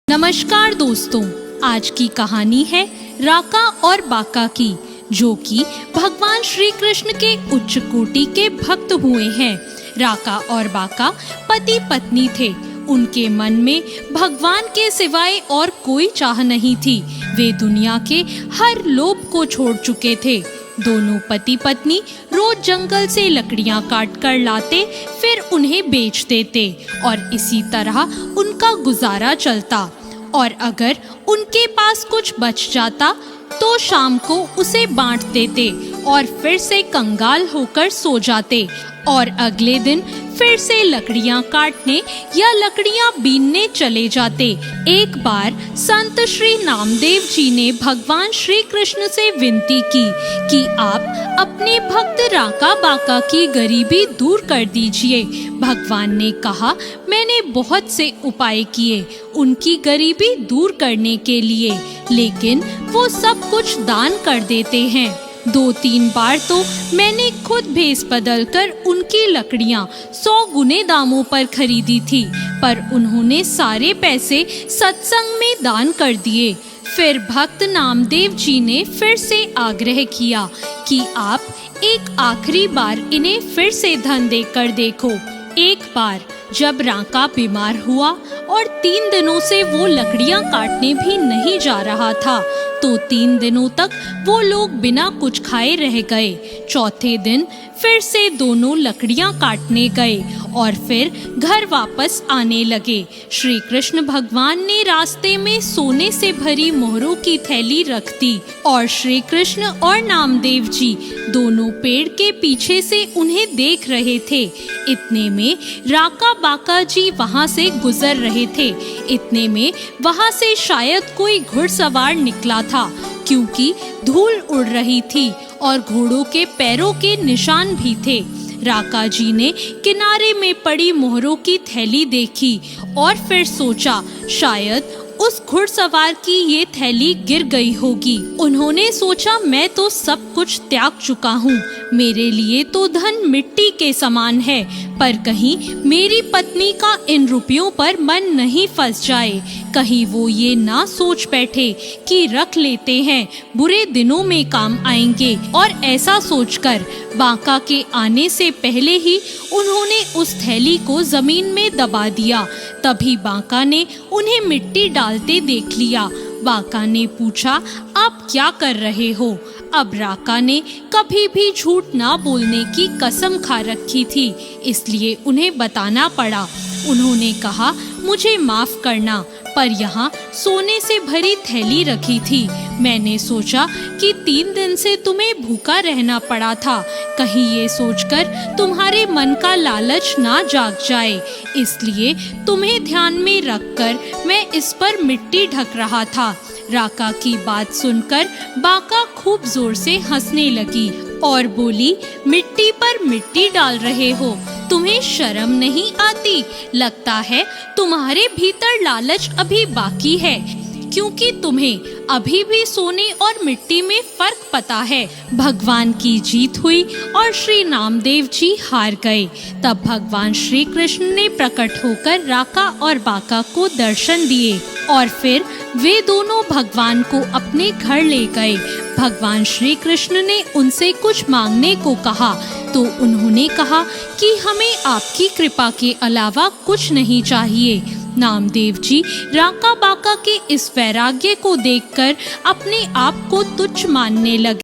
नमस्कार दोस्तों, आज की कहानी है राका और बाका की, जो कि भगवान श्री कृष्ण के उच्च कोटि के भक्त हुए हैं। राका और बाका पति पत्नी थे। उनके मन में भगवान के सिवाय और कोई चाह नहीं थी। वे दुनिया के हर लोभ को छोड़ चुके थे। दोनों पति पत्नी रोज जंगल से लकड़ियां काट कर लाते, फिर उन्हें बेच देते और इसी तरह उनका गुजारा चलता। और अगर उनके पास कुछ बच जाता तो शाम को उसे बांट देते और फिर से कंगाल होकर सो जाते और अगले दिन फिर से लकड़ियां काटने या लकड़ियां बीनने चले जाते। एक बार संत श्री नामदेव जी ने भगवान श्री कृष्ण से विनती की कि आप अपने भक्त राका बाका की गरीबी दूर कर दीजिए। भगवान ने कहा, मैंने बहुत से उपाय किए उनकी गरीबी दूर करने के लिए, लेकिन वो सब कुछ दान कर देते हैं। 2-3 बार तो मैंने खुद भेस बदल कर उनकी लकड़ियां 100 गुने दामों पर खरीदी थी, पर उन्होंने सारे पैसे सत्संग में दान कर दिए। फिर भक्त नामदेव जी ने फिर से आग्रह किया कि आप एक आखिरी बार इन्हें फिर से धन देकर देखो। एक बार जब राका बीमार हुआ और 3 दिनों से वो लकड़ियां काटने भी नहीं जा रहा था, तो 3 दिनों तक वो लोग बिना कुछ खाए रह गए। चौथे दिन फिर से दोनों लकड़ियां काटने गए और फिर घर वापस आने लगे। श्री कृष्ण भगवान ने रास्ते में सोने से भरी मोहरों की थैली रख दी और श्री कृष्ण और नामदेव जी दोनों पेड़ के पीछे से उन्हें देख रहे थे। इतने में राका बाका जी वहां से गुजर रहे थे। इतने में वहां से शायद कोई घुड़सवार निकला था, क्योंकि धूल उड़ रही थी और घोड़ों के पैरों के निशान भी थे। राका जी ने किनारे में पड़ी मोहरों की थैली देखी और फिर सोचा, शायद उस घुड़सवार की ये थैली गिर गई होगी। उन्होंने सोचा, मैं तो सब कुछ त्याग चुका हूँ, मेरे लिए तो धन मिट्टी के समान है, पर कहीं मेरी पत्नी का इन रुपयों पर मन नहीं फंस जाए। कहीं वो ये ना सोच बैठे कि रख लेते हैं, बुरे दिनों में काम आएंगे। और ऐसा सोचकर बाका के आने से पहले ही उन्होंने उस थैली को जमीन में दबा दिया। तभी बाका ने उन्हें मिट्टी डालते देख लिया। बाका ने पूछा, आप क्या कर रहे हो? अब राका ने कभी भी झूठ ना बोलने की कसम खा रखी थी, इसलिए उन्हें बताना पड़ा। उन्होंने कहा, मुझे माफ करना, पर यहाँ सोने से भरी थैली रखी थी। मैंने सोचा कि 3 दिन से तुम्हें भूखा रहना पड़ा था, कहीं ये सोचकर तुम्हारे मन का लालच ना जाग जाए, इसलिए तुम्हें ध्यान में रखकर मैं इस पर मिट्टी ढक रहा था। राका की बात सुनकर बाका खूब जोर से हंसने लगी और बोली, मिट्टी पर मिट्टी डाल रहे हो, तुम्हें शर्म नहीं आती? लगता है तुम्हारे भीतर लालच अभी बाकी है, क्योंकि तुम्हें अभी भी सोने और मिट्टी में फर्क पता है। भगवान की जीत हुई और श्री नामदेव जी हार गए। तब भगवान श्री कृष्ण ने प्रकट होकर राका और बाका को दर्शन दिए और फिर वे दोनों भगवान को अपने घर ले गए। भगवान श्री कृष्ण ने उनसे कुछ मांगने को कहा, तो उन्होंने कहा कि हमें आपकी कृपा के अलावा कुछ नहीं चाहिए। नामदेव जी राका बाका के इस वैराग्य को देखकर अपने आप को तुच्छ मानने लगे।